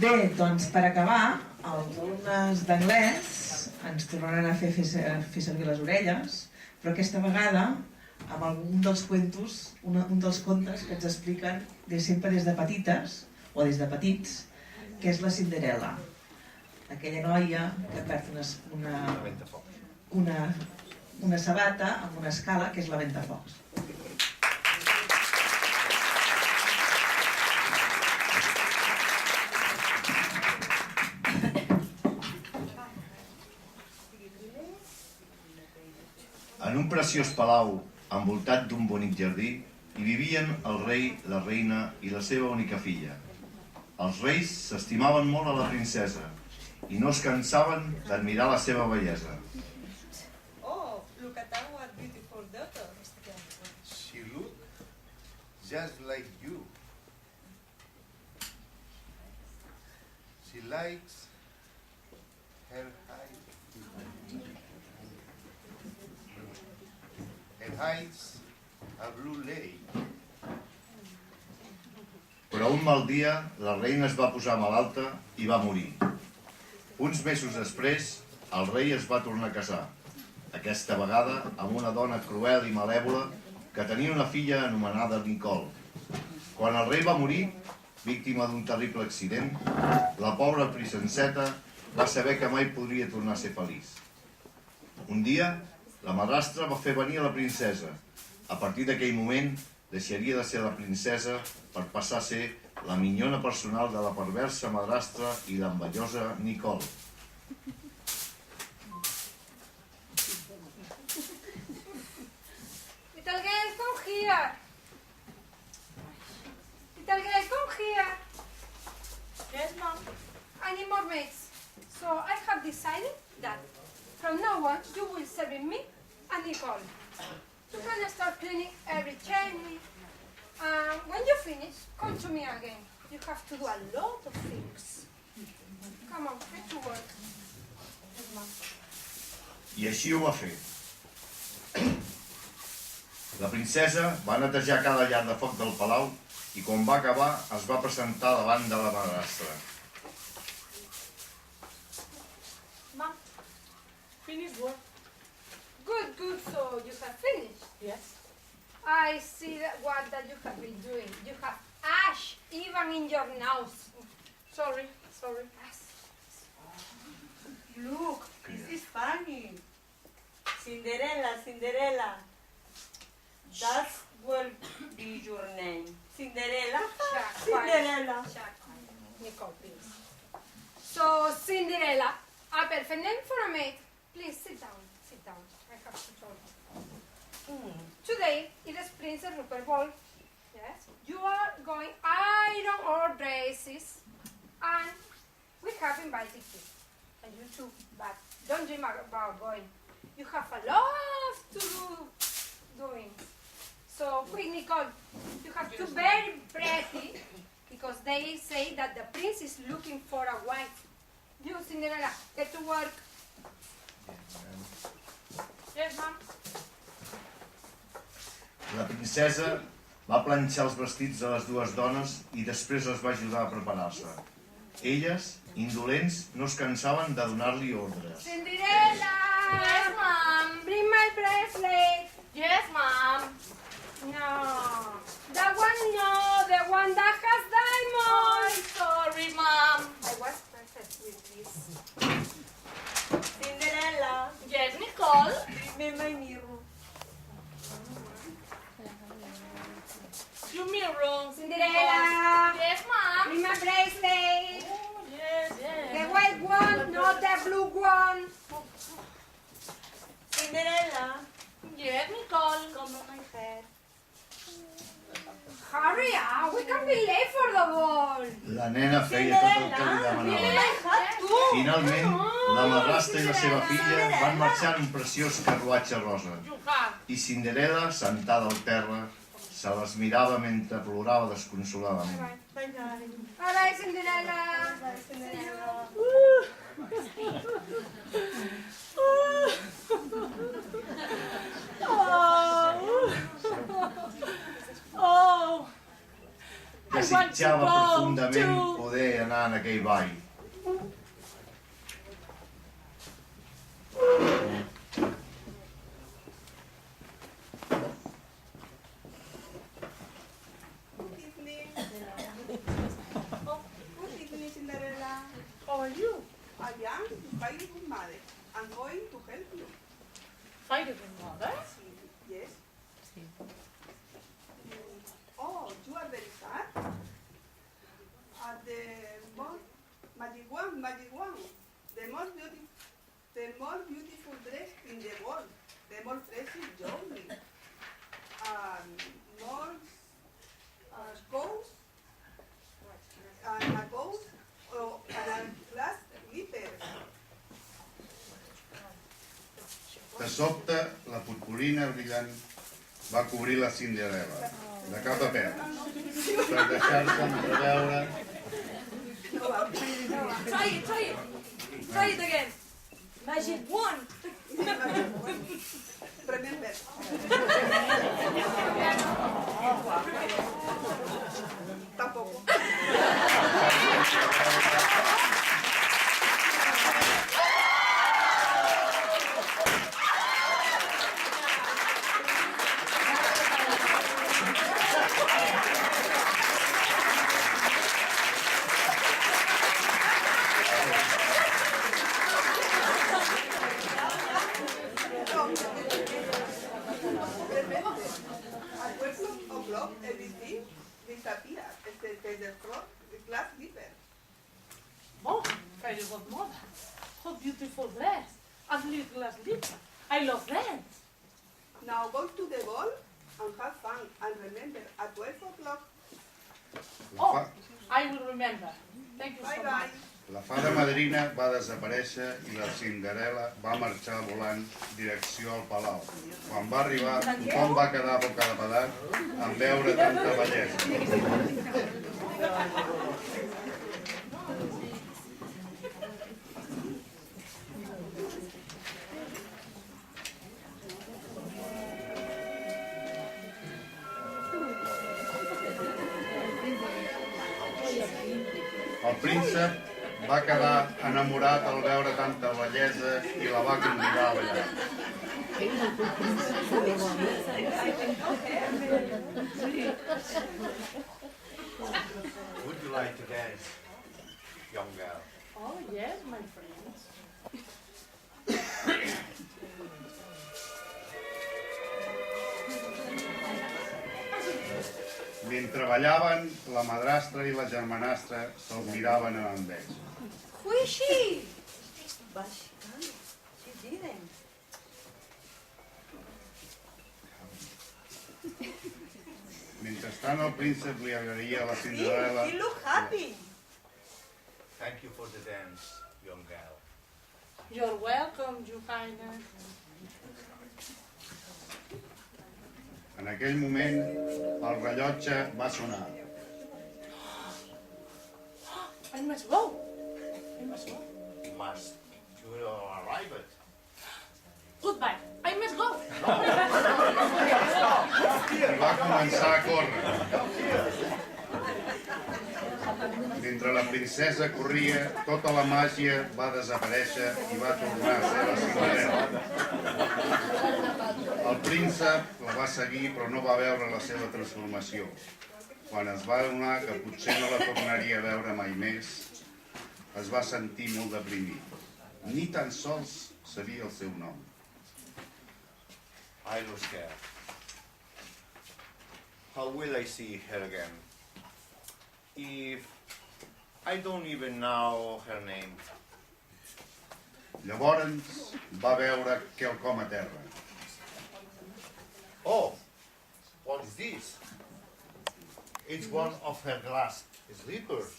Bé, doncs per acabar, els alumnes d'anglès ens tornaran a fer servir les orelles, però aquesta vegada amb un dels cuentos, un dels contes que ens expliquen sempre des de petites o des de petits, que és la Cinderella, aquella noia que perd una sabata amb una escala, que és la Ventafocs. En un preciós palau, envoltat d'un bonic jardí, hi vivien el rei, la reina i la seva única filla. Els reis s'estimaven molt a la princesa i no es cansaven d'admirar la seva bellesa. Oh, look at our beautiful daughter. She looked just like you. She likes her hides a blue lake. Però un mal dia, la reina es va posar malalta i va morir. Uns mesos després, el rei es va tornar a casar, aquesta vegada amb una dona cruel i malèvola que tenia una filla anomenada Nicole. Quan el rei va morir, víctima d'un terrible accident, la pobra princeseta va saber que mai podria tornar a ser feliç. Un dia, la madrastra va fer venir a la princesa. A partir d'aquell moment, deixaria de ser la princesa per passar a ser la minyona personal de la perversa madrastra i l'envellosa Nicole. Little girl, come here. Little girl, come here. Yes, Mom. I need more mates. So I have decided that from now on you will serve me and Nicole. You can start cleaning every chimney. When you finish, come to me again. You have to do a lot of things. Come on, get to work. Yes, Mom. I així ho va fer. La princesa va netejar cada llar de foc del palau i quan va acabar es va presentar davant de la madrastra. Mom, finish work. Good, good. So you have finished. Yes. I see what that you have been doing. You have ash even in your nose. Sorry, sorry. Look, this is funny. Cinderella, Cinderella. That will be your name. Cinderella? Cinderella. Nicole, please. So, Cinderella, a perfect name for a maid. Please sit down, sit down. I have to talk. Today, it is Princess Rupert Ball. Yes, you are going iron our dresses, and we have invited you, and you too. But don't dream about going. You have a lot to doing. So, quick, Nicole, you have to be very pretty because they say that the prince is looking for a wife. You, Cinderella, get to work. Yes, Mom. La princesa va planxar els vestits de les dues dones i després les va ajudar a preparar-se. Elles, indolents, no es cansaven de donar-li ordres. Cinderella! Yes, Mom. Bring my bracelet. Yes, Mom. No. That one, no. The one that has diamonds. Sorry, Mom. I was perfect with this. Cinderella, Yes, Nicole. give me my mirror. You mirror. Cinderella! Yes, Mom. Bring my bracelet. Oh, yes, yes. The white one, not the blue one. Cinderella, Yes, Nicole. comb my hair. Hurry up, we can be late for the ball. La nena feia tot el que li demanava. Finalment, la madrastra i la seva filla van marxar en un preciós carruatge rosa. You have. I Cinderella, sentada al terra, se les mirava mentre plorava desconsoladament. Bye bye. All right, Cinderella. Cinderella. Oh. desitjava profundament poder anar en aquell ball. Good evening. Oh, good evening, Cinderella. How are you? I am very good mother. I'm going to help you. Fight with mother? Yes. Oh, you are very sad. The most magic one. The most beautiful dress in the world. The more precious jewelry. More coats. And a coat. And a glass glitter. De sobte, la purpurina brillant va cobrir la Cinderella, de cap a peu, per deixar-se entreveure. Try it again. Magic wand. Remember. Tampoco. Everything disappeared, except the glass glitter. Oh, very good mother. How beautiful dress. And little glass slipper. I love that. Now go to the ball and have fun. And remember, at 12 o'clock. Oh, I will remember. Thank you so Bye-bye. much. La fada madrina va desaparèixer i la Cinderella va marxar volant direcció al palau. Quan va arribar, tothom va quedar bocabadat en veure tanta bellesa. El príncep va quedar enamorat al veure tanta bellesa i la va convidar a ballar. Would you like to dance, young girl? Oh, yes, my friends. Mentre ballaven, la madrastra i la germanastra se'ls miraven amb enveja. Who is she? But she didn't. Mentrestant, el príncep li agraïa a la Cinderella. He look happy. Thank you for the dance, young girl. You're welcome, your highness. En aquell moment, el rellotge va sonar. I must go. I must go. Must you arrive at? Goodbye. I must go. I va començar a córrer. Mentre la princesa corria, tota la màgia va desaparèixer i va tornar a ser la Cinderella. El príncep la va seguir però no va veure la seva transformació. Quan es va adonar que potser no la tornaria a veure mai més, es va sentir molt deprimit. Ni tan sols sabia el seu nom. I was scared. How will I see her again? If I don't even know her name. Llavors va veure quelcom a terra. Oh, what is this? It's one of her glass slippers.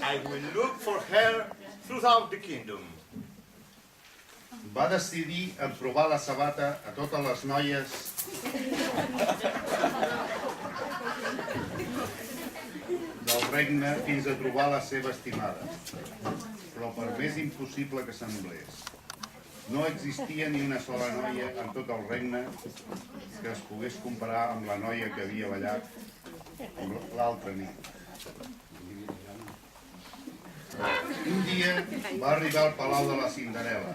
I will look for her throughout the kingdom. Va decidir emprovar la sabata a totes les noies del regne fins a trobar la seva estimada. Però per més impossible que semblés, no existia ni una sola noia en tot el regne que es pogués comparar amb la noia que havia ballat com l'altra nit. Un dia va arribar al palau de la Cinderella.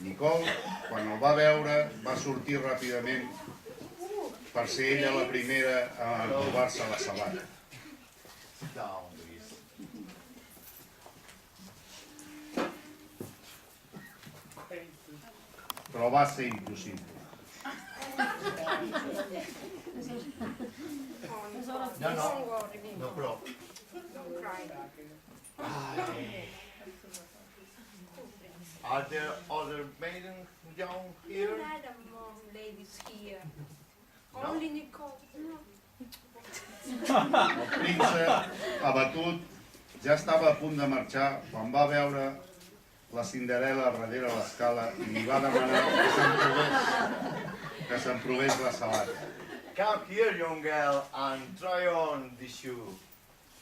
Nicole, quan el va veure, va sortir ràpidament per ser ella la primera a emprovar-se la sabata. Però va ser impossible. Don't worry, me. No problem. Don't cry. Are there other maidens down here? Not a mom ladies here. Only Nicole. No. El príncep, abatut, ja estava a punt de marxar quan va veure la Cinderella darrere l'escala i li va demanar que s'emprovés la sabata. Come here, young girl, and try on the shoe.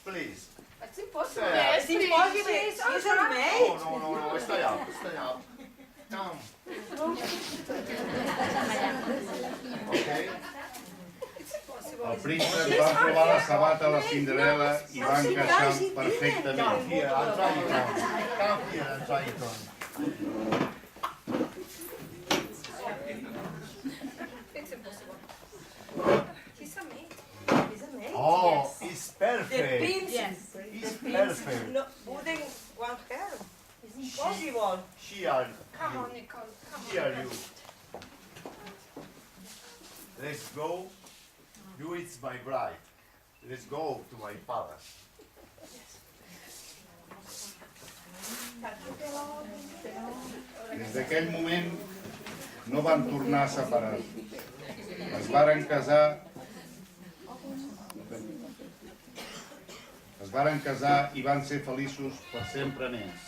Please. It's impossible. Yeah. It's impossible. Please, She's I'll a try. maid. No, stay up. Come. Okay? It's impossible. El príncep va provar la sabata a la Cinderella i va encaixar perfectament. Come here, I'll try it on. Come here and try it on. It's impossible. He's a maid. She's a maid. Oh, it's The perfect. princess. It's perfect. No, wouldn't want her. It's impossible. Here, Come on, Nicole. Come on. here you. Let's go. You it's my bride. Let's go to my palace. Des d'aquell moment no van tornar a separar. Es varen casar i van ser feliços per sempre més.